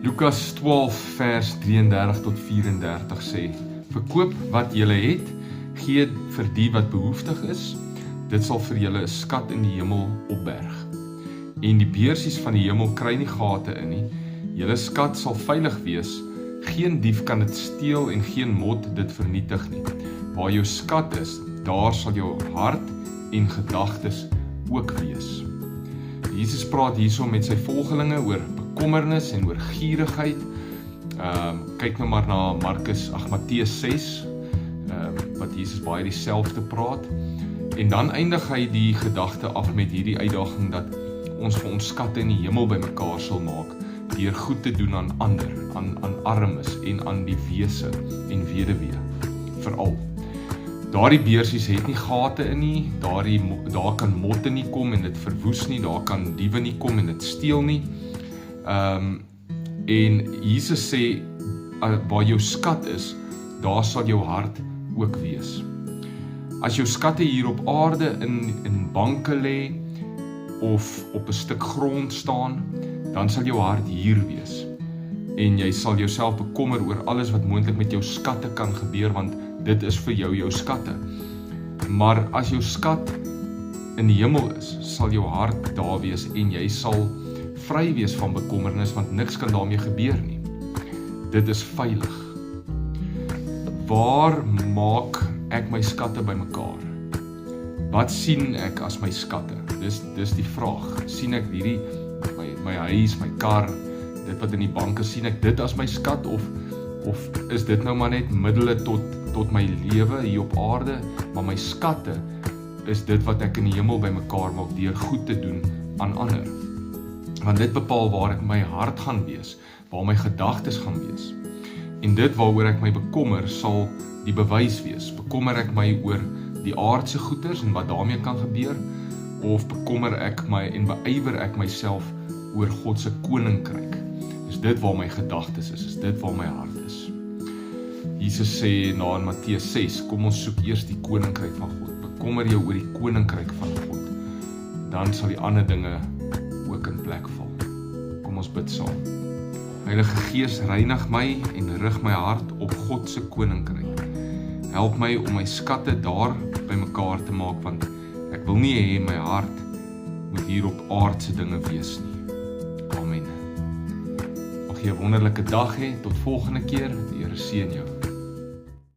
Lukas 12 vers 33 tot 34 sê, verkoop wat julle het, gee vir die wat behoeftig is, dit sal vir julle 'n skat in die hemel opberg. En die beursies van die hemel kry nie gate in nie, julle skat sal veilig wees, geen dief kan dit steel en geen mot dit vernietig nie. Waar jou skat is, daar sal jou hart en gedagtes ook wees. Jesus praat hierso met sy volgelinge oor bekommernis en oor gierigheid. Kyk nou maar na Matteus 6, wat Jesus baie dieselfde praat. En dan eindig hy die gedagte af met hierdie uitdaging dat ons vir ons skatte in die hemel bymekaar sal maak, deur goed te doen aan ander, aan armes en aan die wese en weduwee, veral. Daardie beursies het nie gate in nie, daar kan motte nie kom en dit verwoes nie, daar kan diewe nie kom en dit steel nie. En Jesus sê, waar jou skat is, daar sal jou hart ook wees. As jou skatte hier op aarde in banke lê, of op 'n stuk grond staan, dan sal jou hart hier wees. En jy sal jouself bekommer oor alles wat moontlik met jou skatte kan gebeur, want dit is vir jou skatte. Maar as jou skat in die hemel is, sal jou hart daar wees en jy sal vry wees van bekommernis, want niks kan daarmee gebeur nie. Dit is veilig. Waar maak ek my skatte bymekaar? Wat sien ek as my skatte? Dis die vraag. Sien ek hierdie, my huis, my kar, dit wat in die banke, sien ek dit as my skat, of is dit nou maar net middele tot my lewe hier op aarde, maar my skatte is dit wat ek in die hemel bymekaar maak, deur goed te doen aan ander. Want dit bepaal waar ek my hart gaan wees, waar my gedagtes gaan wees. En dit waaroor ek my bekommer, sal die bewys wees. Bekommer ek my oor die aardse goeders en wat daarmee kan gebeur, of bekommer ek my en beywer ek myself oor God se koninkryk? Is dit waar my gedagtes is dit waar my hart is? Jesus sê na in Matteus 6, kom ons soek eers die koninkryk van God. Bekommer jou oor die koninkryk van God. Dan sal die ander dinge ook in plek val. Kom ons bid saam. Heilige Gees, reinig my en rig my hart op God se koninkryk. Help my om my skatte daar bymekaar te maak, want ek wil nie hê my hart moet hier op aardse dinge wees nie. Amen. Mag jy 'n wonderlike dag hê, tot volgende keer, die Here seën jou.